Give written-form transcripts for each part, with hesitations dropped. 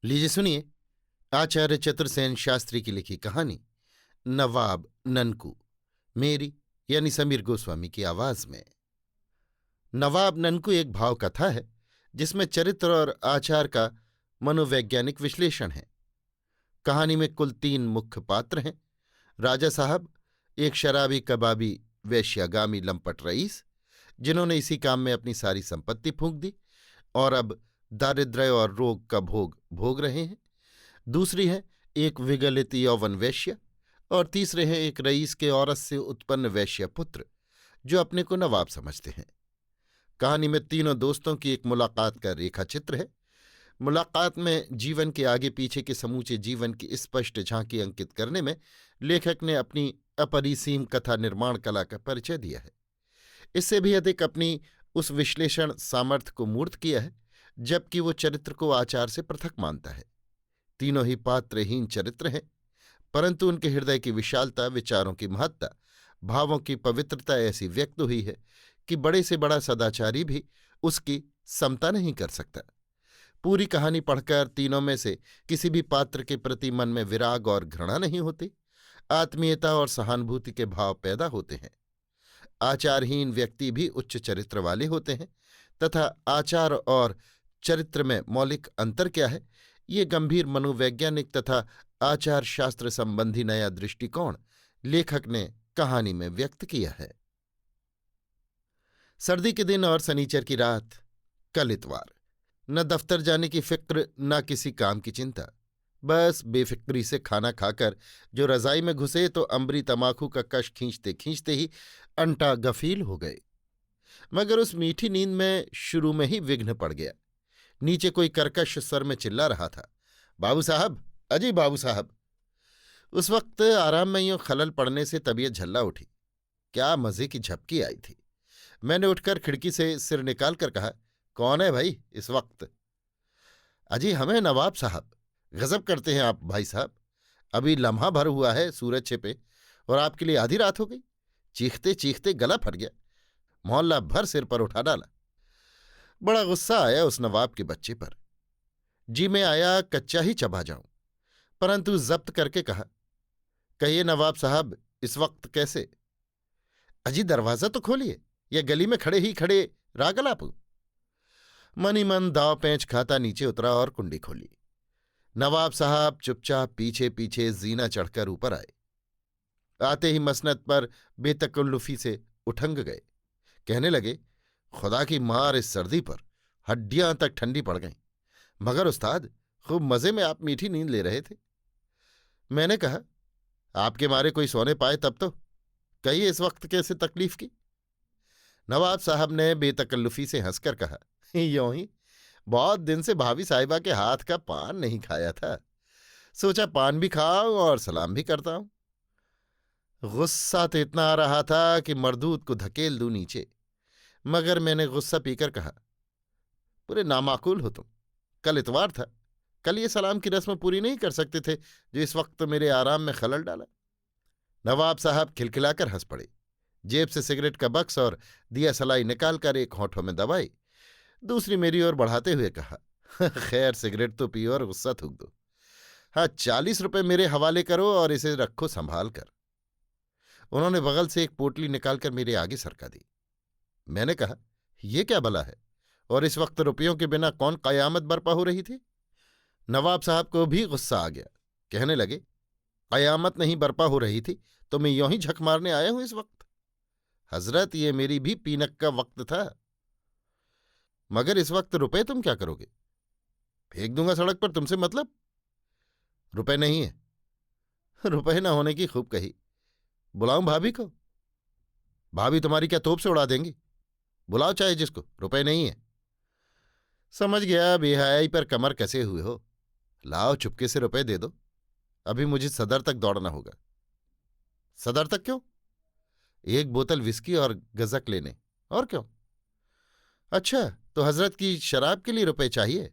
लीजिए सुनिए। आचार्य चतुर्सेन शास्त्री की लिखी कहानी नवाब ननकू, मेरी यानी समीर गोस्वामी की आवाज में। नवाब ननकू एक भाव कथा है जिसमें चरित्र और आचार का मनोवैज्ञानिक विश्लेषण है। कहानी में कुल 3 मुख्य पात्र हैं। राजा साहब, एक शराबी कबाबी वेश्यागामी लंपट रईस जिन्होंने इसी काम में अपनी सारी संपत्ति फूंक दी और अब दारिद्र्य और रोग का भोग भोग रहे हैं। दूसरी है एक विगलित यौवन वैश्य और तीसरे हैं एक रईस के औरत से उत्पन्न वैश्य पुत्र जो अपने को नवाब समझते हैं। कहानी में तीनों दोस्तों की एक मुलाकात का रेखा चित्र है। मुलाकात में जीवन के आगे पीछे के समूचे जीवन की स्पष्ट झांकी अंकित करने में लेखक ने अपनी अपरिसीम कथा निर्माण कला का परिचय दिया है। इससे भी अधिक अपनी उस विश्लेषण सामर्थ्य को मूर्त किया है जबकि वो चरित्र को आचार से पृथक मानता है। तीनों ही पात्रहीन चरित्र हैं, परंतु उनके हृदय की विशालता, विचारों की महत्ता, भावों की पवित्रता ऐसी व्यक्त हुई है कि बड़े से बड़ा सदाचारी भी उसकी समता नहीं कर सकता। पूरी कहानी पढ़कर तीनों में से किसी भी पात्र के प्रति मन में विराग और घृणा नहीं होती, आत्मीयता और सहानुभूति के भाव पैदा होते हैं। आचारहीन व्यक्ति भी उच्च चरित्र वाले होते हैं तथा आचार और चरित्र में मौलिक अंतर क्या है, ये गंभीर मनोवैज्ञानिक तथा आचार शास्त्र संबंधी नया दृष्टिकोण लेखक ने कहानी में व्यक्त किया है। सर्दी के दिन और शनिचर की रात, कल इतवार। न दफ्तर जाने की फिक्र, न किसी काम की चिंता। बस बेफिक्री से खाना खाकर जो रजाई में घुसे तो अंबरी तमाकू का कश खींचते खींचते ही अंटा गफील हो गए। मगर उस मीठी नींद में शुरू में ही विघ्न पड़ गया। नीचे कोई कर्कश स्वर में चिल्ला रहा था, बाबू साहब, अजी बाबू साहब। उस वक्त आराम में यूं खलल पड़ने से तबीयत झल्ला उठी। क्या मजे की झपकी आई थी। मैंने उठकर खिड़की से सिर निकालकर कहा, कौन है भाई इस वक्त? अजी हमें नवाब साहब। गजब करते हैं आप भाई साहब। अभी लम्हा भर हुआ है सूरज छिपे और आपके लिए आधी रात हो गई। चीखते चीखते गला फट गया, मोहल्ला भर सिर पर उठा डाला। बड़ा गुस्सा आया उस नवाब के बच्चे पर। जी में आया कच्चा ही चबा जाऊं, परंतु जब्त करके कहा, कहिए नवाब साहब, इस वक्त कैसे? अजी दरवाजा तो खोलिए, या गली में खड़े ही खड़े राग अलापूं। मन ही मन दाव पैंच खाता नीचे उतरा और कुंडी खोली। नवाब साहब चुपचाप पीछे पीछे जीना चढ़कर ऊपर आए। आते ही मसनद पर बेतकल्लुफी से उठंग गए। कहने लगे, खुदा की मार इस सर्दी पर हड्डियां तक ठंडी पड़ गईं। मगर उस्ताद, खूब मजे में आप मीठी नींद ले रहे थे। मैंने कहा, आपके मारे कोई सोने पाए तब तो। कहिए इस वक्त कैसे तकलीफ की? नवाब साहब ने बेतकल्लुफी से हंसकर कहा, यों ही, बहुत दिन से भाभी साहिबा के हाथ का पान नहीं खाया था, सोचा पान भी खाऊं और सलाम भी करता हूं। गुस्सा तो इतना आ रहा था कि मरदूत को धकेल दूं नीचे, मगर मैंने गुस्सा पीकर कहा, पूरे नामाकूल हो तुम। कल इतवार था, कल ये सलाम की रस्म पूरी नहीं कर सकते थे जो इस वक्त मेरे आराम में खलल डाला। नवाब साहब खिलखिलाकर हंस पड़े। जेब से सिगरेट का बक्स और दिया सलाई निकालकर एक होठों में दबाई, दूसरी मेरी ओर बढ़ाते हुए कहा, खैर सिगरेट तो पियो और गुस्सा थूक दो। हाँ, 40 रुपए मेरे हवाले करो और इसे रखो संभाल कर। उन्होंने बगल से एक पोटली निकालकर मेरे आगे सरका दी। मैंने कहा, यह क्या भला है, और इस वक्त रुपयों के बिना कौन कयामत बर्पा हो रही थी? नवाब साहब को भी गुस्सा आ गया। कहने लगे, कयामत नहीं बर्पा हो रही थी तो मैं यूं ही झक मारने आया हूं इस वक्त। हजरत, ये मेरी भी पीनक का वक्त था। मगर इस वक्त रुपए तुम क्या करोगे? फेंक दूंगा सड़क पर, तुमसे मतलब? रुपए नहीं है। रुपए न होने की खूब कही। बुलाऊं भाभी को? भाभी तुम्हारी क्या तोप से उड़ा देंगी? बुलाओ चाहे जिसको, रुपए नहीं है। समझ गया, बेहयाई पर कमर कसे हुए हो। लाओ चुपके से रुपए दे दो, अभी मुझे सदर तक दौड़ना होगा। सदर तक क्यों? एक बोतल विस्की और गजक लेने। और क्यों? अच्छा, तो हजरत की शराब के लिए रुपए चाहिए?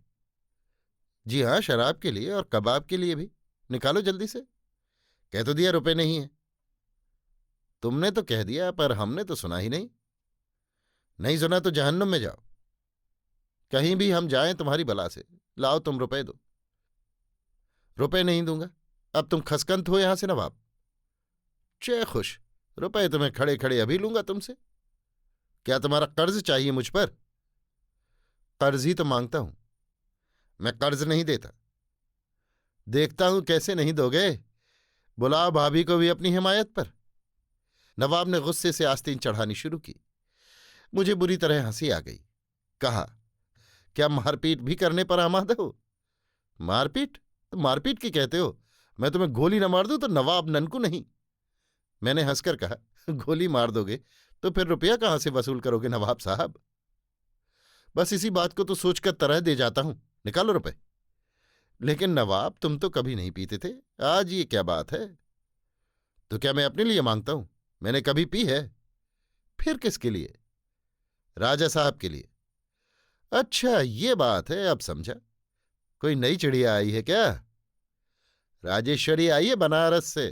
जी हाँ, शराब के लिए और कबाब के लिए भी। निकालो जल्दी से। कह तो दिया रुपए नहीं है। तुमने तो कह दिया, पर हमने तो सुना ही नहीं। नहीं सुना तो जहन्नुम में जाओ। कहीं भी हम जाएं तुम्हारी बला से। लाओ तुम रुपए दो। रुपए नहीं दूंगा। अब तुम खसकंत हो यहां से नवाब। जय खुश, रुपए तुम्हें खड़े खड़े अभी लूंगा तुमसे। क्या तुम्हारा कर्ज चाहिए मुझ पर? कर्ज ही तो मांगता हूं, मैं कर्ज नहीं देता। देखता हूं कैसे नहीं दोगे। बुलाओ भाभी को भी अपनी हिमायत पर। नवाब ने गुस्से से आस्तीन चढ़ानी शुरू की। मुझे बुरी तरह हंसी आ गई। कहा, क्या मारपीट भी करने पर आमादा हो? मारपीट तो मारपीट की कहते हो? मैं तुम्हें गोली न मार दूं तो नवाब ननकू नहीं। मैंने हंसकर कहा, गोली मार दोगे तो फिर रुपया कहां से वसूल करोगे नवाब साहब? बस इसी बात को तो सोचकर तरह दे जाता हूं, निकालो रुपए। लेकिन नवाब, तुम तो कभी नहीं पीते थे, आज ये क्या बात है? तो क्या मैं अपने लिए मांगता हूं? मैंने कभी पी है? फिर किसके लिए? राजा साहब के लिए। अच्छा ये बात है, अब समझा। कोई नई चिड़िया आई है क्या? राजेश्वरी आई है बनारस से।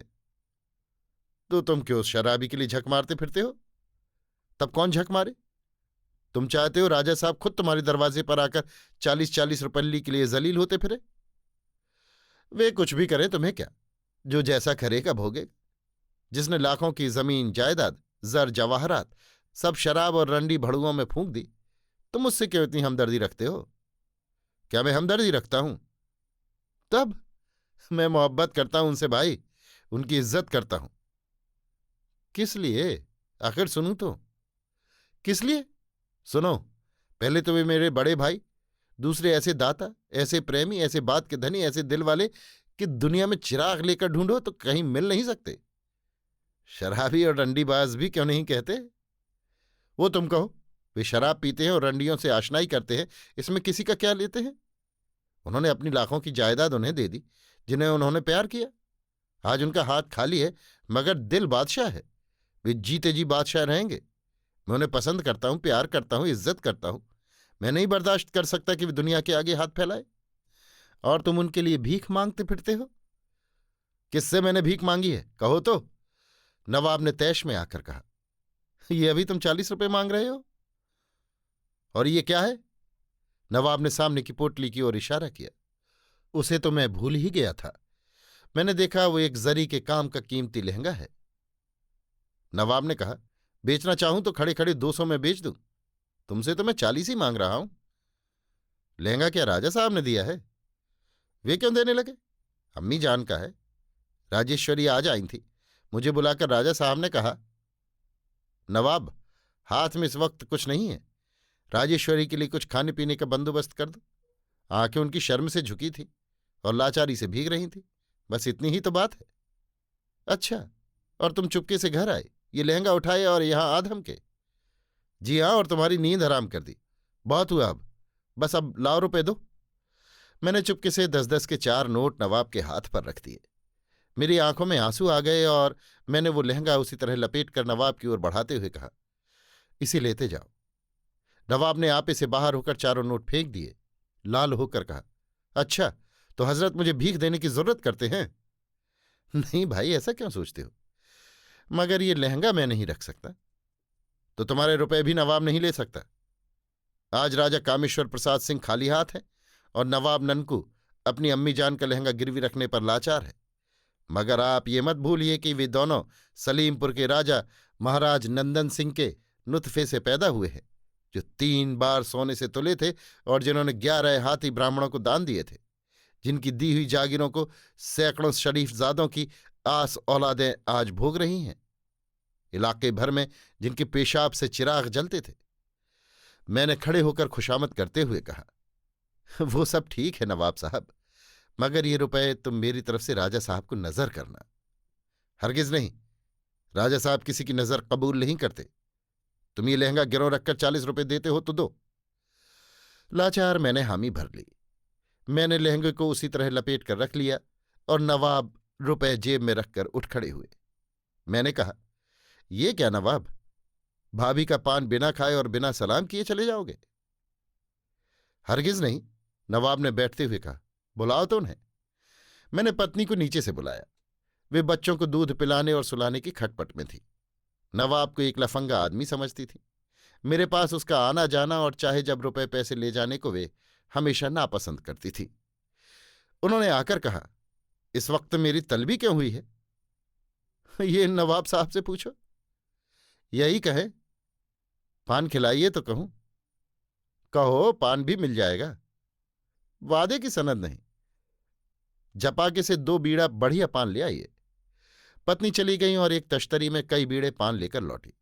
तो तुम क्यों शराबी के लिए झक मारते फिरते हो? तब कौन झक मारे? तुम चाहते हो राजा साहब खुद तुम्हारे दरवाजे पर आकर 40-40 रुपल्ली के लिए जलील होते फिरे? वे कुछ भी करें तुम्हें क्या, जो जैसा करेगा भोगेगा। जिसने लाखों की जमीन जायदाद, जर जवाहरात सब शराब और रंडी भड़ुओं में फूंक दी, तुम मुझसे क्यों इतनी हमदर्दी रखते हो? क्या मैं हमदर्दी रखता हूं? तब मैं मोहब्बत करता हूं उनसे भाई, उनकी इज्जत करता हूं। किस लिए? आखिर सुनूं तो। किस लिए? सुनो। पहले तो वे मेरे बड़े भाई, दूसरे ऐसे दाता, ऐसे प्रेमी, ऐसे बात के धनी, ऐसे दिल वाले कि दुनिया में चिराग लेकर ढूंढो तो कहीं मिल नहीं सकते। शराबी और रंडीबाज भी क्यों नहीं कहते? वो तुम कहो। वे शराब पीते हैं और रंडियों से आशनाई करते हैं, इसमें किसी का क्या लेते हैं? उन्होंने अपनी लाखों की जायदाद उन्हें दे दी जिन्हें उन्होंने प्यार किया। आज उनका हाथ खाली है मगर दिल बादशाह है। वे जीते जी बादशाह रहेंगे। मैं उन्हें पसंद करता हूं, प्यार करता हूं, इज्जत करता हूं। मैं नहीं बर्दाश्त कर सकता कि वे दुनिया के आगे हाथ फैलाए। और तुम उनके लिए भीख मांगते फिरते हो। किससे मैंने भीख मांगी है, कहो तो? नवाब ने तैश में आकर कहा। ये अभी तुम 40 रुपए मांग रहे हो? और ये क्या है? नवाब ने सामने की पोटली की ओर इशारा किया। उसे तो मैं भूल ही गया था। मैंने देखा वो एक जरी के काम का कीमती लहंगा है। नवाब ने कहा, बेचना चाहूं तो खड़े खड़े 200 में बेच दूं। तुमसे तो मैं 40 ही मांग रहा हूं। लहंगा क्या राजा साहब ने दिया है? वे क्यों देने लगे? अम्मी जान का है। राजेश्वरी आज आई थी, मुझे बुलाकर राजा साहब ने कहा, नवाब, हाथ में इस वक्त कुछ नहीं है, राजेश्वरी के लिए कुछ खाने पीने का बंदोबस्त कर दो। आंखें उनकी शर्म से झुकी थी और लाचारी से भीग रही थी। बस इतनी ही तो बात है। अच्छा, और तुम चुपके से घर आए, ये लहंगा उठाए और यहां आधम के? जी हां, और तुम्हारी नींद हराम कर दी। बहुत हुआ अब, बस अब लाओ रुपए दो। मैंने चुपके से 10-10 के 4 नोट नवाब के हाथ पर रख दिए। मेरी आंखों में आंसू आ गए और मैंने वो लहंगा उसी तरह लपेट कर नवाब की ओर बढ़ाते हुए कहा, इसे लेते जाओ। नवाब ने आपे से बाहर होकर 4 नोट फेंक दिए। लाल होकर कहा, अच्छा, तो हजरत मुझे भीख देने की जरूरत करते हैं? नहीं भाई, ऐसा क्यों सोचते हो? मगर ये लहंगा मैं नहीं रख सकता। तो तुम्हारे रुपए भी नवाब नहीं ले सकता। आज राजा कामेश्वर प्रसाद सिंह खाली हाथ है और नवाब ननकू अपनी अम्मी जान का लहंगा गिरवी रखने पर लाचार है। मगर आप ये मत भूलिए कि वे दोनों सलीमपुर के राजा महाराज नंदन सिंह के नुतफे से पैदा हुए हैं, जो 3 बार सोने से तुले थे और जिन्होंने 11 हाथी ब्राह्मणों को दान दिए थे, जिनकी दी हुई जागीरों को सैकड़ों शरीफजादों की आस औलादें आज भोग रही हैं, इलाके भर में जिनके पेशाब से चिराग जलते थे। मैंने खड़े होकर खुशामद करते हुए कहा, वो सब ठीक है नवाब साहब, मगर ये रुपए तुम मेरी तरफ से राजा साहब को नजर करना। हरगिज नहीं, राजा साहब किसी की नजर कबूल नहीं करते। तुम ये लहंगा गिरों रखकर 40 रुपए देते हो तो दो। लाचार मैंने हामी भर ली। मैंने लहंगे को उसी तरह लपेट कर रख लिया और नवाब रुपए जेब में रखकर उठ खड़े हुए। मैंने कहा, ये क्या नवाब, भाभी का पान बिना खाए और बिना सलाम किए चले जाओगे? हरगिज नहीं, नवाब ने बैठते हुए कहा, बुलाओ तो उन्हें। मैंने पत्नी को नीचे से बुलाया। वे बच्चों को दूध पिलाने और सुलाने की खटपट में थी। नवाब को एक लफंगा आदमी समझती थी। मेरे पास उसका आना जाना और चाहे जब रुपए पैसे ले जाने को वे हमेशा नापसंद करती थी। उन्होंने आकर कहा, इस वक्त मेरी तलबी क्यों हुई है? ये नवाब साहब से पूछो। यही कहे, पान खिलाइए तो कहूं। कहो, पान भी मिल जाएगा, वादे की सनद नहीं। जपाके से 2 बीड़ा बढ़िया पान ले आइए। पत्नी चली गई और एक तश्तरी में कई बीड़े पान लेकर लौटी।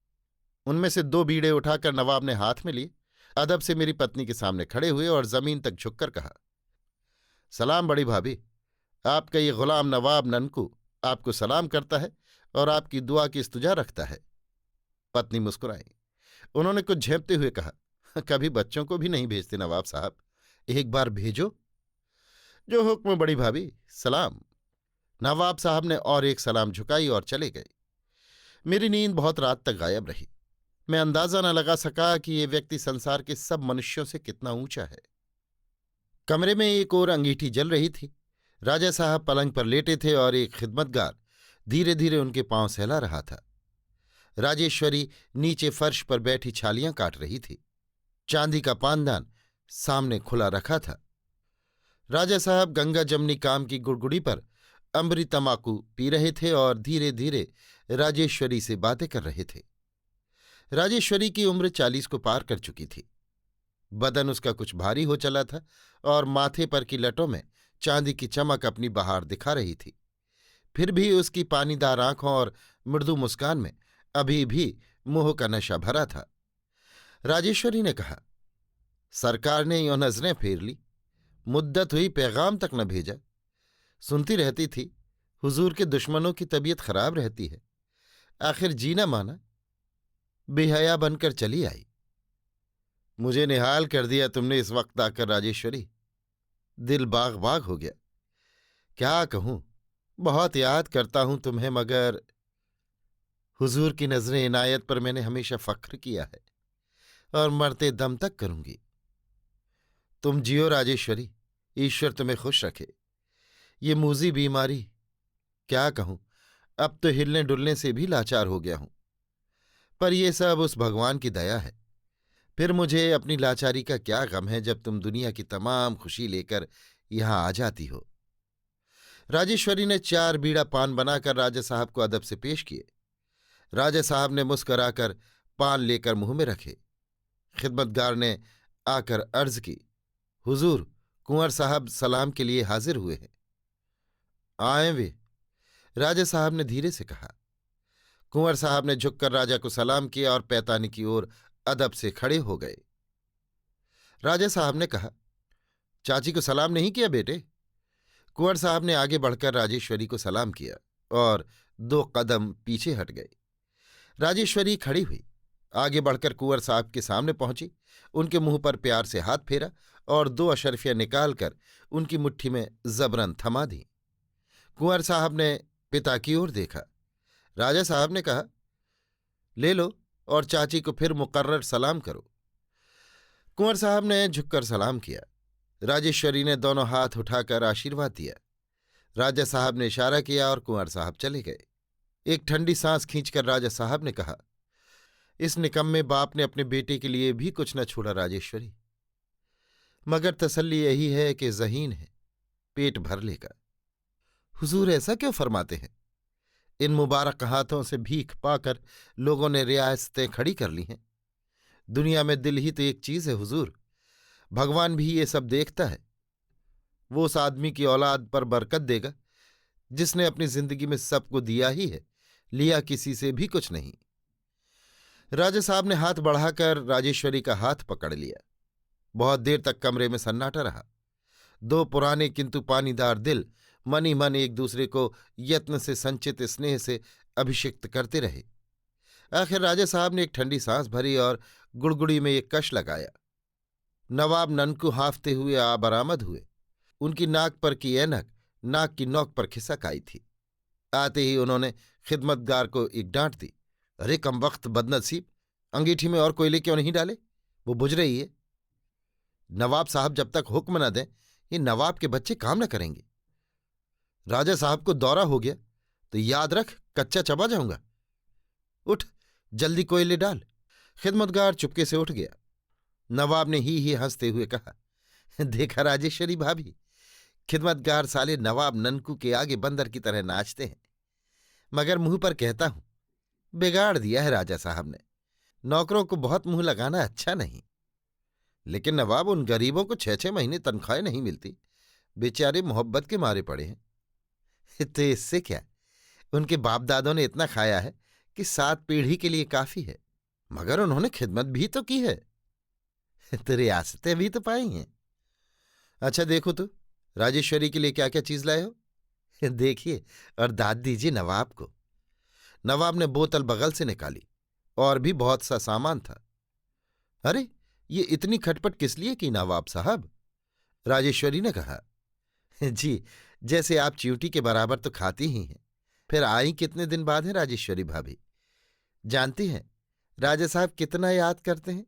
उनमें से 2 बीड़े उठाकर नवाब ने हाथ में लिए, अदब से मेरी पत्नी के सामने खड़े हुए और जमीन तक झुककर कहा, सलाम बड़ी भाभी, आपका ये गुलाम नवाब ननकू आपको सलाम करता है और आपकी दुआ की इस्तुजा रखता है। पत्नी मुस्कुराई। उन्होंने कुछ झेपते हुए कहा, कभी बच्चों को भी नहीं भेजते नवाब साहब, एक बार भेजो। जो हुक्म बड़ी भाभी, सलाम। नवाब साहब ने और एक सलाम झुकाई और चले गए। मेरी नींद बहुत रात तक गायब रही। मैं अंदाजा न लगा सका कि ये व्यक्ति संसार के सब मनुष्यों से कितना ऊंचा है। कमरे में एक और अंगीठी जल रही थी। राजा साहब पलंग पर लेटे थे और एक खिदमतगार धीरे धीरे उनके पांव सहला रहा था। राजेश्वरी नीचे फर्श पर बैठी छालियां काट रही थी। चांदी का पानदान सामने खुला रखा था। राजा साहब गंगा जमनी काम की गुड़गुड़ी पर अमृत तमाकू पी रहे थे और धीरे धीरे राजेश्वरी से बातें कर रहे थे। राजेश्वरी की उम्र 40 को पार कर चुकी थी। बदन उसका कुछ भारी हो चला था और माथे पर की लटों में चांदी की चमक अपनी बहार दिखा रही थी। फिर भी उसकी पानीदार आंखों और मृदु मुस्कान में अभी भी मोह का नशा भरा था। राजेश्वरी ने कहा, सरकार ने यों नजरें फेर ली, मुद्दत हुई पैगाम तक न भेजा। सुनती रहती थी, हुजूर के दुश्मनों की तबीयत खराब रहती है। आखिर जीना माना, बेहया बनकर चली आई। मुझे निहाल कर दिया तुमने इस वक्त आकर राजेश्वरी। दिल बाग बाग हो गया। क्या कहूं, बहुत याद करता हूं तुम्हें, मगर हुजूर की नजरें इनायत पर मैंने हमेशा फख्र किया है और मरते दम तक करूंगी। तुम जियो राजेश्वरी, ईश्वर तुम्हें खुश रखे। ये मूजी बीमारी, क्या कहूं, अब तो हिलने डुलने से भी लाचार हो गया हूं। पर यह सब उस भगवान की दया है। फिर मुझे अपनी लाचारी का क्या गम है जब तुम दुनिया की तमाम खुशी लेकर यहां आ जाती हो। राजेश्वरी ने 4 बीड़ा पान बनाकर राजा साहब को अदब से पेश किए। राजा साहब ने मुस्कराकर पान लेकर मुंह में रखे। खिदमतगार ने आकर अर्ज की, हुजूर, कुंवर साहब सलाम के लिए हाजिर हुए हैं। आए वे, राजा साहब ने धीरे से कहा। कुंवर साहब ने झुककर राजा को सलाम किया और पैतानी की ओर अदब से खड़े हो गए। राजा साहब ने कहा, चाची को सलाम नहीं किया बेटे? कुंवर साहब ने आगे बढ़कर राजेश्वरी को सलाम किया और 2 कदम पीछे हट गए। राजेश्वरी खड़ी हुई, आगे बढ़कर कुंवर साहब के सामने पहुंची, उनके मुंह पर प्यार से हाथ फेरा और 2 अशर्फियां निकालकर उनकी मुट्ठी में जबरन थमा दी। कुंवर साहब ने पिता की ओर देखा। राजा साहब ने कहा, ले लो और चाची को फिर मुकर्रर सलाम करो। कुंवर साहब ने झुककर सलाम किया। राजेश्वरी ने दोनों हाथ उठाकर आशीर्वाद दिया। राजा साहब ने इशारा किया और कुंवर साहब चले गए। एक ठंडी सांस खींचकर राजा साहब ने कहा, इस निकम्मे बाप ने अपने बेटे के लिए भी कुछ न छोड़ा राजेश्वरी, मगर तसल्ली यही है कि ज़हीन है, पेट भर लेगा। हुजूर ऐसा क्यों फरमाते हैं? इन मुबारक हाथों से भीख पाकर लोगों ने रियासतें खड़ी कर ली हैं। दुनिया में दिल ही तो एक चीज है हुजूर, भगवान भी ये सब देखता है। वो उस आदमी की औलाद पर बरकत देगा जिसने अपनी जिंदगी में सबको दिया ही है, लिया किसी से भी कुछ नहीं। राजा साहब ने हाथ बढ़ाकर राजेश्वरी का हाथ पकड़ लिया। बहुत देर तक कमरे में सन्नाटा रहा। 2 पुराने किंतु पानीदार दिल मन ही मन एक दूसरे को यत्न से संचित स्नेह से अभिषिक्त करते रहे। आखिर राजा साहब ने एक ठंडी सांस भरी और गुड़गुड़ी में एक कश लगाया। नवाब ननकू हांफते हुए आ बरामद हुए। उनकी नाक पर की ऐनक नाक की नोक पर खिसक आई थी। आते ही उन्होंने खिदमतगार को एक डांट दी, अरे कमबख्त बदनसीब, अंगीठी में और कोयले क्यों नहीं डाले? वो बुझ रही है। नवाब साहब जब तक हुक्म न दें ये नवाब के बच्चे काम न करेंगे। राजा साहब को दौरा हो गया तो याद रख कच्चा चबा जाऊंगा। उठ, जल्दी कोयले डाल। खिदमतगार चुपके से उठ गया। नवाब ने ही हंसते हुए कहा, देखा राजेश्वरी भाभी, खिदमतगार साले नवाब ननकू के आगे बंदर की तरह नाचते हैं, मगर मुंह पर कहता हूं, बिगाड़ दिया है राजा साहब ने। नौकरों को बहुत मुंह लगाना अच्छा नहीं। लेकिन नवाब, उन गरीबों को 6-6 महीने तनख्वाहें नहीं मिलती, बेचारे मोहब्बत के मारे पड़े हैं। तो इससे क्या, उनके बाप दादों ने इतना खाया है कि 7 पीढ़ी के लिए काफी है। मगर उन्होंने खिदमत भी तो की है, तो रियासतें भी तो पाई हैं। अच्छा देखो तो, राजेश्वरी के लिए क्या क्या चीज लाए हो। देखिए और दाद दीजिए नवाब को। नवाब ने बोतल बगल से निकाली, और भी बहुत सा सामान था। अरे, ये इतनी खटपट किस लिए की नवाब साहब? राजेश्वरी ने कहा। जी, जैसे आप च्यूटी के बराबर तो खाती ही हैं, फिर आई कितने दिन बाद है राजेश्वरी भाभी। जानती हैं राजा साहब कितना याद करते हैं।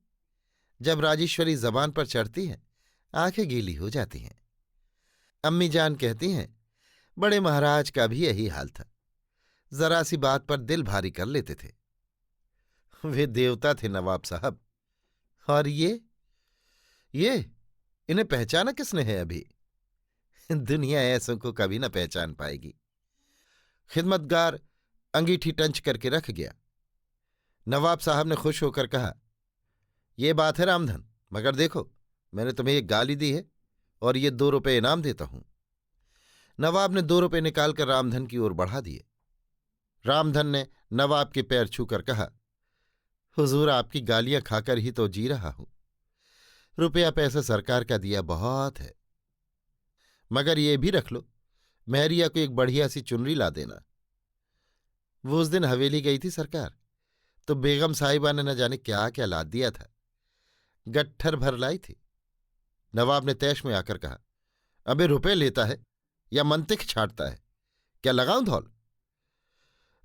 जब राजेश्वरी जबान पर चढ़ती हैं, आंखें गीली हो जाती हैं। अम्मी जान कहती हैं, बड़े महाराज का भी यही हाल था, जरा सी बात पर दिल भारी कर लेते थे। वे देवता थे नवाब साहब। और ये इन्हें पहचाना किसने है अभी? दुनिया ऐसों को कभी न पहचान पाएगी। खिदमतगार अंगीठी टंच करके रख गया। नवाब साहब ने खुश होकर कहा, ये बात है रामधन, मगर देखो, मैंने तुम्हें एक गाली दी है और ये 2 रुपये इनाम देता हूं। नवाब ने 2 रुपये निकालकर रामधन की ओर बढ़ा दिए। रामधन ने नवाब के पैर छूकर कहा, हुजूर, आपकी गालियां खाकर ही तो जी रहा हूं। रुपया पैसा सरकार का दिया बहुत है, मगर ये भी रख लो, महरिया को एक बढ़िया सी चुनरी ला देना। वो उस दिन हवेली गई थी सरकार, तो बेगम साहिबा ने न जाने क्या क्या लाद दिया था, गट्ठर भर लाई थी। नवाब ने तैश में आकर कहा, अबे रुपए लेता है या मंतिक छाटता है, क्या लगाऊं धौल?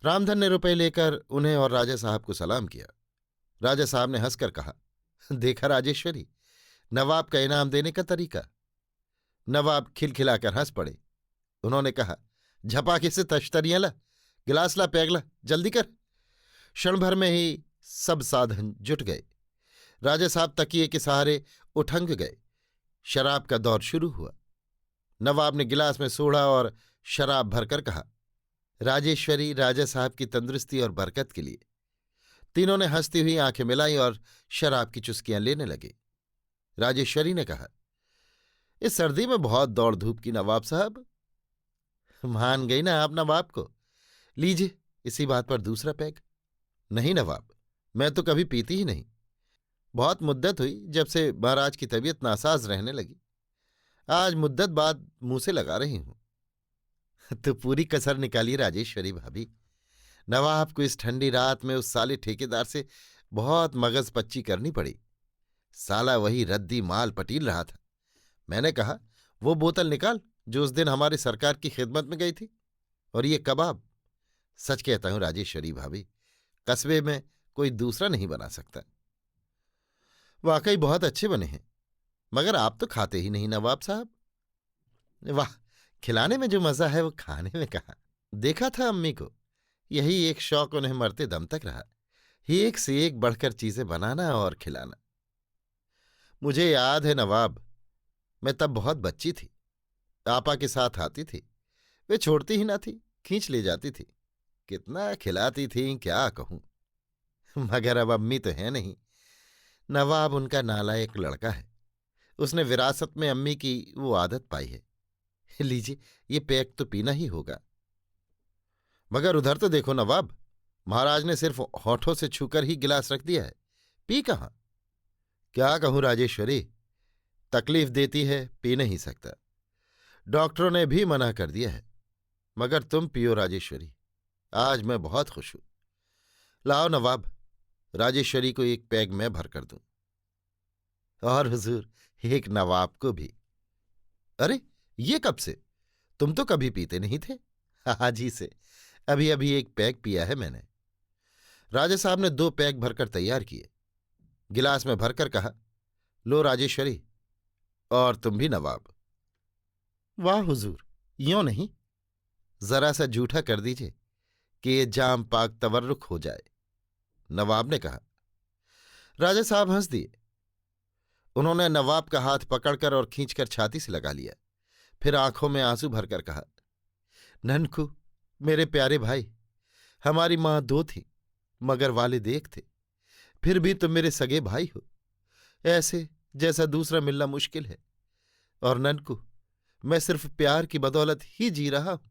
रामधन ने रुपए लेकर उन्हें और राजा साहब को सलाम किया। राजा साहब ने हंसकर कहा, देखा राजेश्वरी, नवाब का इनाम देने का तरीका। नवाब खिलखिलाकर हंस पड़े। उन्होंने कहा, झपाके से तश्तरियां ला, गिलास ला, पैग ला, जल्दी कर। क्षण भर में ही सब साधन जुट गए। राजा साहब तकिए के सहारे उठंग गए। शराब का दौर शुरू हुआ। नवाब ने गिलास में सोडा और शराब भरकर कहा, राजेश्वरी, राजा साहब की तंदुरुस्ती और बरकत के लिए। तीनों ने हंसती हुई आंखें मिलाई और शराब की चुस्कियां लेने लगे। राजेश्वरी ने कहा, इस सर्दी में बहुत दौड़ धूप की नवाब साहब। मान गई ना आप नवाब को। लीजिए, इसी बात पर दूसरा पैग। नहीं नवाब, मैं तो कभी पीती ही नहीं। बहुत मुद्दत हुई जब से महाराज की तबीयत नासाज रहने लगी। आज मुद्दत बाद मुंह से लगा रही हूं। तो पूरी कसर निकाली राजेश्वरी भाभी। नवाब को इस ठंडी रात में उस साले ठेकेदार से बहुत मगज पच्ची करनी पड़ी। साला वही रद्दी माल पटील रहा था। मैंने कहा, वो बोतल निकाल जो उस दिन हमारे सरकार की खिदमत में गई थी, और ये कबाब। सच कहता हूं राजेश्वरी भाभी, कस्बे में कोई दूसरा नहीं बना सकता। वाकई बहुत अच्छे बने हैं, मगर आप तो खाते ही नहीं नवाब साहब। वाह, खिलाने में जो मजा है वो खाने में कहाँ। देखा था अम्मी को, यही एक शौक उन्हें मरते दम तक रहा, एक से एक बढ़कर चीजें बनाना और खिलाना। मुझे याद है नवाब, मैं तब बहुत बच्ची थी, आपा के साथ आती थी, वे छोड़ती ही ना थी, खींच ले जाती थी। कितना खिलाती थी क्या कहूं। मगर अब अम्मी तो है नहीं। नवाब उनका नालायक लड़का है, उसने विरासत में अम्मी की वो आदत पाई है। लीजिए, ये पैक तो पीना ही होगा। मगर उधर तो देखो नवाब, महाराज ने सिर्फ होठों से छूकर ही गिलास रख दिया है, पी कहां? क्या कहूं राजेश्वरी, तकलीफ देती है, पी नहीं सकता। डॉक्टरों ने भी मना कर दिया है, मगर तुम पियो राजेश्वरी, आज मैं बहुत खुश हूं। लाओ नवाब, राजेश्वरी को एक पैग मैं भर कर दूं, और हुजूर एक नवाब को भी। अरे, ये कब से? तुम तो कभी पीते नहीं थे। आज ही से, अभी अभी एक पैग पिया है मैंने। राजा साहब ने 2 पैग भरकर तैयार किए, गिलास में भरकर कहा, लो राजेश्वरी, और तुम भी नवाब। वाह हुजूर, यों नहीं, जरा सा जूठा कर दीजिए कि ये जाम पाक तवर्रुक हो जाए, नवाब ने कहा। राजा साहब हंस दिए। उन्होंने नवाब का हाथ पकड़कर और खींचकर छाती से लगा लिया, फिर आंखों में आंसू भरकर कहा, ननकू, मेरे प्यारे भाई, हमारी मां दो थी मगर वालिद एक थे, फिर भी तुम मेरे सगे भाई हो। ऐसे जैसा दूसरा मिलना मुश्किल है। और ननकू, मैं सिर्फ प्यार की बदौलत ही जी रहा हूं।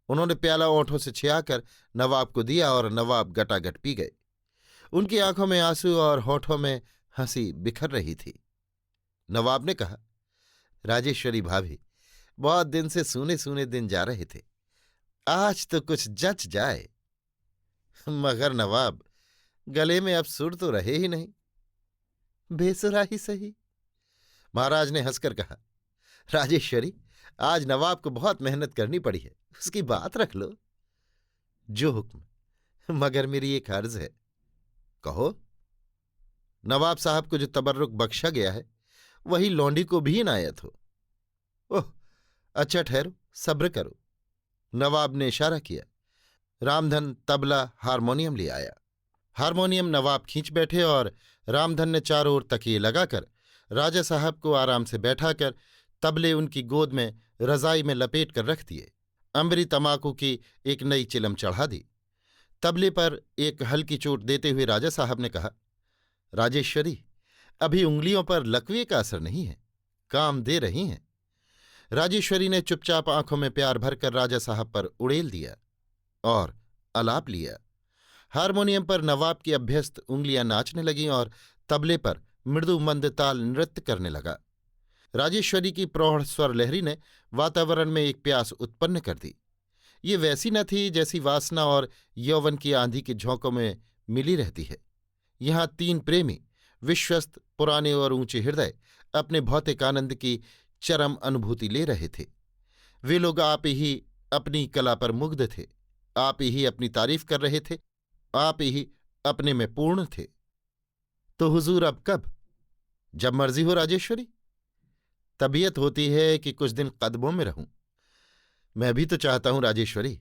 उन्होंने प्याला ओंठों से छियाकर नवाब को दिया और नवाब गटागट पी गए। उनकी आंखों में आंसू और होठों में हंसी बिखर रही थी। नवाब ने कहा, राजेश्वरी भाभी, बहुत दिन से सूने सूने दिन जा रहे थे, आज तो कुछ जच जाए। मगर नवाब, गले में अब सुर तो रहे ही नहीं। बेसुरा ही सही। महाराज ने हंसकर कहा, राजेश्वरी, आज नवाब को बहुत मेहनत करनी पड़ी है, उसकी बात रख लो। जो हुक्म, मगर मेरी एक अर्ज है। कहो। नवाब साहब को जो तबर्रुक बख्शा गया है वही लौंडी को भी इनायत हो। ओह, अच्छा ठहरो, सब्र करो। नवाब ने इशारा किया। रामधन तबला हारमोनियम ले आया। हारमोनियम नवाब खींच बैठे और रामधन ने चारों ओर तकिए लगाकर राजा साहब को आराम से बैठाकर तबले उनकी गोद में रजाई में लपेट कर रख दिए। अंबरी तमाकू की एक नई चिलम चढ़ा दी। तबले पर एक हल्की चोट देते हुए राजा साहब ने कहा, राजेश्वरी, अभी उंगलियों पर लकवे का असर नहीं है, काम दे रही हैं। राजेश्वरी ने चुपचाप आंखों में प्यार भरकर राजा साहब पर उड़ेल दिया और अलाप लिया। हारमोनियम पर नवाब की अभ्यस्त उंगलियां नाचने लगीं और तबले पर मृदु मंद ताल नृत्य करने लगा। राजेश्वरी की प्रौढ़ स्वर लहरी ने वातावरण में एक प्यास उत्पन्न कर दी। ये वैसी न थी जैसी वासना और यौवन की आंधी के झोंकों में मिली रहती है। यहां तीन प्रेमी, विश्वस्त, पुराने और ऊंचे हृदय अपने भौतिक आनंद की चरम अनुभूति ले रहे थे। वे लोग आप ही अपनी कला पर मुग्ध थे, आप ही अपनी तारीफ कर रहे थे, आप ही अपने में पूर्ण थे। तो हुजूर अब कब? जब मर्जी हो राजेश्वरी। तबीयत होती है कि कुछ दिन कदमों में रहूं। मैं भी तो चाहता हूं राजेश्वरी,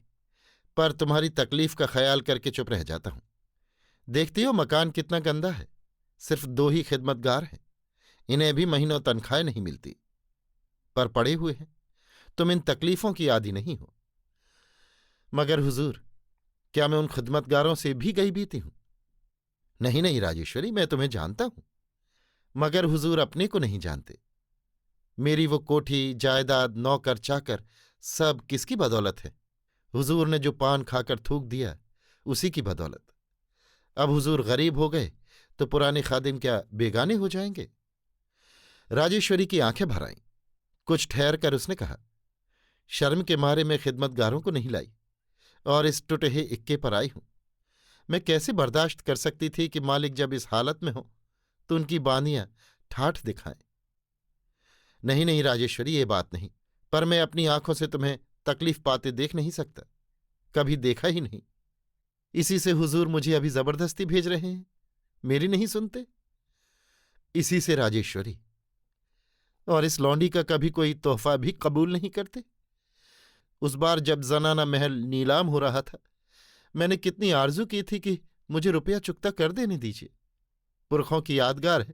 पर तुम्हारी तकलीफ का ख्याल करके चुप रह जाता हूं। देखती हो मकान कितना गंदा है, सिर्फ 2 ही खिदमतगार हैं, इन्हें भी महीनों तनख्वाहें नहीं मिलती, पर पड़े हुए हैं। तुम इन तकलीफों की आदी नहीं हो। मगर हुजूर, क्या मैं उन खिदमतगारों से भी गई बीती हूं? नहीं नहीं राजेश्वरी, मैं तुम्हें जानता हूं, मगर हुजूर अपने को नहीं जानते। मेरी वो कोठी, जायदाद, नौकर चाकर सब किसकी बदौलत है? हुजूर ने जो पान खाकर थूक दिया उसी की बदौलत। अब हुजूर गरीब हो गए तो पुराने खादिम क्या बेगाने हो जाएंगे? राजेश्वरी की आंखें भर आईं। कुछ ठहर कर उसने कहा, शर्म के मारे मैं खिदमतगारों को नहीं लाई और इस टुटहे इक्के पर आई हूं। मैं कैसे बर्दाश्त कर सकती थी कि मालिक जब इस हालत में हो तो उनकी बानियां ठाठ दिखाएं। नहीं नहीं राजेश्वरी, ये बात नहीं, पर मैं अपनी आंखों से तुम्हें तकलीफ पाते देख नहीं सकता, कभी देखा ही नहीं। इसी से हुजूर मुझे अभी जबरदस्ती भेज रहे हैं, मेरी नहीं सुनते। इसी से राजेश्वरी। और इस लौंडी का कभी कोई तोहफा भी कबूल नहीं करते। उस बार जब जनाना महल नीलाम हो रहा था, मैंने कितनी आरजू की थी कि मुझे रुपया चुकता कर देने दीजिए। पुरखों की यादगार है,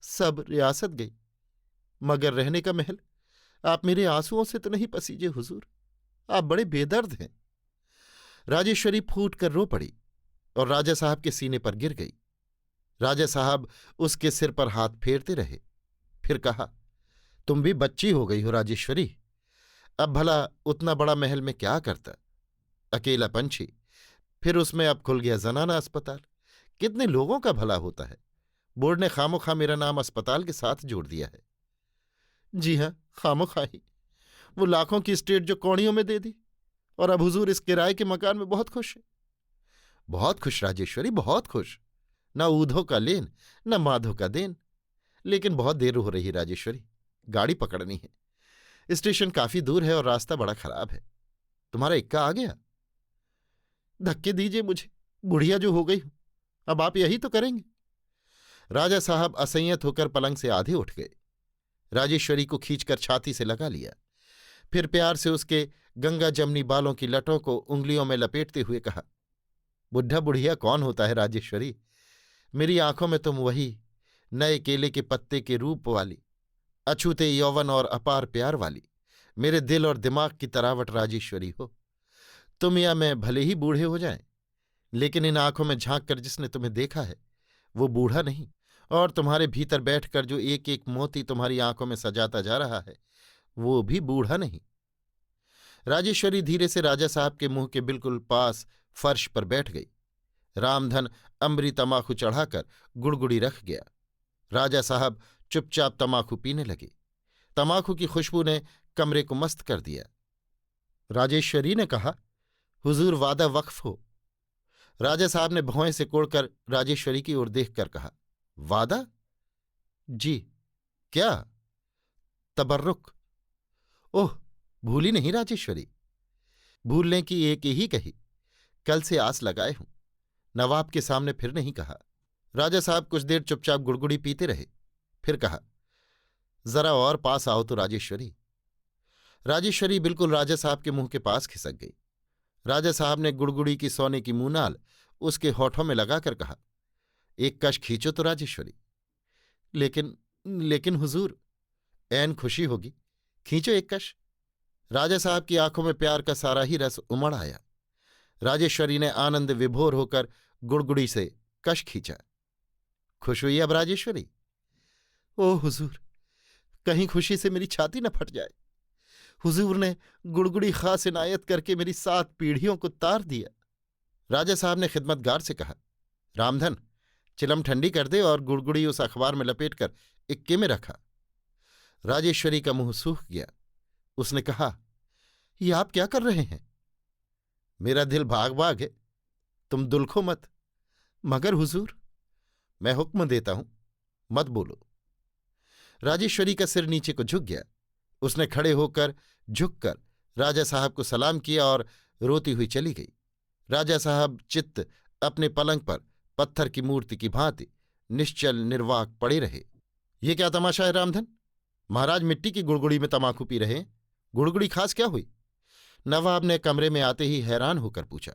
सब रियासत गई, मगर रहने का महल। आप मेरे आंसुओं से तो नहीं पसीजे हुजूर, आप बड़े बेदर्द हैं। राजेश्वरी फूट कर रो पड़ी और राजा साहब के सीने पर गिर गई। राजा साहब उसके सिर पर हाथ फेरते रहे। फिर कहा, तुम भी बच्ची हो गई हो राजेश्वरी। अब भला उतना बड़ा महल में क्या करता? अकेला पंछी, फिर उसमें अब खुल गया जनाना अस्पताल। कितने लोगों का भला होता है। बोर्ड ने खामोखा मेरा नाम अस्पताल के साथ जोड़ दिया है। जी हां, खामोखा ही। वो लाखों की स्टेट जो कौड़ियों में दे दी, और अब हुजूर इस किराए के मकान में बहुत खुश है। बहुत खुश राजेश्वरी, बहुत खुश। न ऊधो का लेन, न माधो का देन। लेकिन बहुत देर हो रही राजेश्वरी, गाड़ी पकड़नी है। स्टेशन काफी दूर है और रास्ता बड़ा खराब है। तुम्हारा इक्का आ गया? धक्के दीजिए मुझे, बुढ़िया जो हो गई हूं, अब आप यही तो करेंगे। राजा साहब असंयत होकर पलंग से आधे उठ गए। राजेश्वरी को खींचकर छाती से लगा लिया। फिर प्यार से उसके गंगा जमनी बालों की लटों को उंगलियों में लपेटते हुए कहा, बुढ़ा बुढ़िया कौन होता है राजेश्वरी? मेरी आंखों में तुम वही नए केले के पत्ते के रूप वाली, अछूते यौवन और अपार प्यार वाली, मेरे दिल और दिमाग की तरावट राजेश्वरी हो। तुम या मैं भले ही बूढ़े हो जाएं, लेकिन इन आंखों में झांक कर जिसने तुम्हें देखा है वो बूढ़ा नहीं, और तुम्हारे भीतर बैठकर जो एक एक मोती तुम्हारी आंखों में सजाता जा रहा है वो भी बूढ़ा नहीं। राजेश्वरी धीरे से राजा साहब के मुंह के बिल्कुल पास फर्श पर बैठ गई। रामधन अमरी तमाकू चढ़ाकर गुड़गुड़ी रख गया। राजा साहब चुपचाप तमाकू पीने लगे। तमाकू की खुशबू ने कमरे को मस्त कर दिया। राजेश्वरी ने कहा, हुजूर वादा वक्फ हो। राजा साहब ने भौएं से कोड़कर राजेश्वरी की ओर देखकर कहा, वादा? जी। क्या? तबर्रुक। ओह, भूली नहीं राजेश्वरी। भूलने की एक ही कही, कल से आस लगाए हूं। नवाब के सामने फिर नहीं कहा। राजा साहब कुछ देर चुपचाप गुड़गुड़ी पीते रहे, फिर कहा, जरा और पास आओ तो राजेश्वरी। राजेश्वरी बिल्कुल राजा साहब के मुंह के पास खिसक गई। राजा साहब ने गुड़गुड़ी की सोने की मुनाल उसके होठों में लगाकर कहा, एक कश खींचो तो राजेश्वरी। लेकिन लेकिन हुजूर, ऐन खुशी होगी, खींचो एक कश। राजा साहब की आंखों में प्यार का सारा ही रस उमड़ आया। राजेश्वरी ने आनंद विभोर होकर गुड़गुड़ी से कश खींचा। खुश हुई अब राजेश्वरी? ओ हुजूर, कहीं खुशी से मेरी छाती न फट जाए। हुजूर ने गुड़गुड़ी खास इनायत करके मेरी 7 पीढ़ियों को तार दिया। राजा साहब ने खिदमतगार से कहा, रामधन, चिलम ठंडी कर दे और गुड़गुड़ी उस अखबार में लपेटकर इक्के में रखा। राजेश्वरी का मुंह सूख गया। उसने कहा, ये आप क्या कर रहे हैं? मेरा दिल भाग भाग है, तुम दुलखो मत। मगर हुजूर, मैं हुक्म देता हूं, मत बोलो। राजेश्वरी का सिर नीचे को झुक गया। उसने खड़े होकर झुककर राजा साहब को सलाम किया और रोती हुई चली गई। राजा साहब चित्त अपने पलंग पर पत्थर की मूर्ति की भांति निश्चल निर्वाक पड़े रहे। ये क्या तमाशा है रामधन? महाराज मिट्टी की गुड़गुड़ी में तमाकू पी रहे हैं। गुड़गुड़ी खास क्या हुई? नवाब ने कमरे में आते ही हैरान होकर पूछा।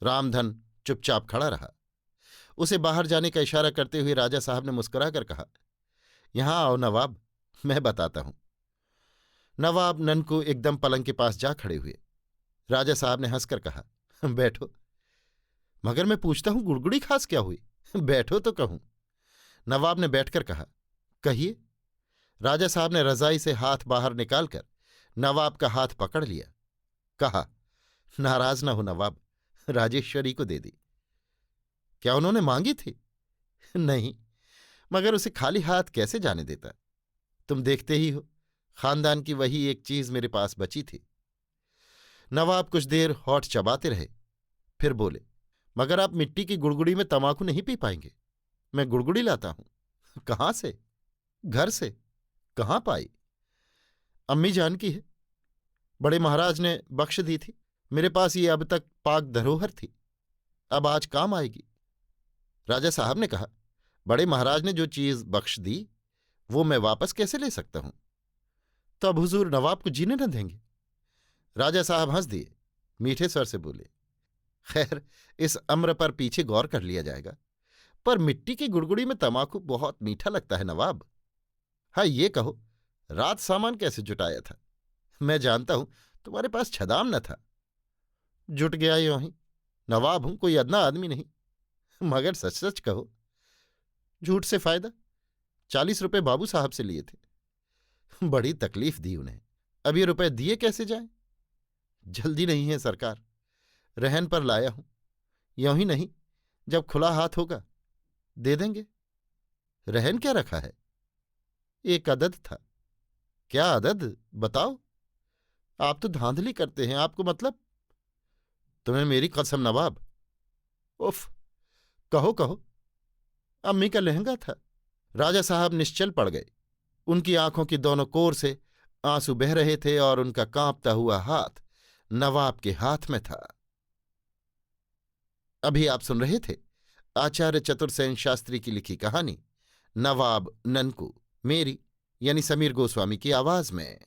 रामधन चुपचाप खड़ा रहा। उसे बाहर जाने का इशारा करते हुए राजा साहब ने मुस्कुराकर कहा, यहां आओ नवाब, मैं बताता हूं। नवाब ननकू एकदम पलंग के पास जा खड़े हुए। राजा साहब ने हंसकर कहा, बैठो। मगर मैं पूछता हूं, गुड़गुड़ी खास क्या हुई? बैठो तो कहूं। नवाब ने बैठकर कहा, कहिए। राजा साहब ने रजाई से हाथ बाहर निकालकर नवाब का हाथ पकड़ लिया। कहा, नाराज न हो नवाब, राजेश्वरी को दे दी। क्या उन्होंने मांगी थी? नहीं, मगर उसे खाली हाथ कैसे जाने देता? तुम देखते ही हो, खानदान की वही एक चीज मेरे पास बची थी। नवाब कुछ देर होठ चबाते रहे, फिर बोले, मगर आप मिट्टी की गुड़गुड़ी में तमाकू नहीं पी पाएंगे। मैं गुड़गुड़ी लाता हूं। कहाँ से? घर से। कहाँ पाई? अम्मी जान की है, बड़े महाराज ने बख्श दी थी। मेरे पास ये अब तक पाक धरोहर थी, अब आज काम आएगी। राजा साहब ने कहा, बड़े महाराज ने जो चीज बख्श दी वो मैं वापस कैसे ले सकता हूं? तो अब हुजूर नवाब को जीने न देंगे? राजा साहब हंस दिए, मीठे स्वर से बोले, खैर, इस अम्र पर पीछे गौर कर लिया जाएगा, पर मिट्टी की गुड़गुड़ी में तमाकू बहुत मीठा लगता है नवाब। हाँ, ये कहो, रात सामान कैसे जुटाया था? मैं जानता हूं तुम्हारे पास छदाम न था। जुट गया यूं ही। नवाब हूं, कोई अदना आदमी नहीं। मगर सच सच कहो, झूठ से फायदा? 40 रुपए बाबू साहब से लिए थे। बड़ी तकलीफ दी उन्हें। अब ये रुपए दिए कैसे जाएं? जल्दी नहीं है सरकार, रहन पर लाया हूं। यूं ही नहीं, जब खुला हाथ होगा दे देंगे। रहन क्या रखा है? एक अदद था। क्या अदद? बताओ। आप तो धांधली करते हैं, आपको मतलब? तुम्हें मेरी कसम नवाब। उफ, कहो कहो। अम्मी का लहंगा था। राजा साहब निश्चल पड़ गए। उनकी आंखों की दोनों कोर से आंसू बह रहे थे और उनका कांपता हुआ हाथ नवाब के हाथ में था। अभी आप सुन रहे थे आचार्य चतुर्सेन शास्त्री की लिखी कहानी नवाब ननकू, मेरी यानी समीर गोस्वामी की आवाज में।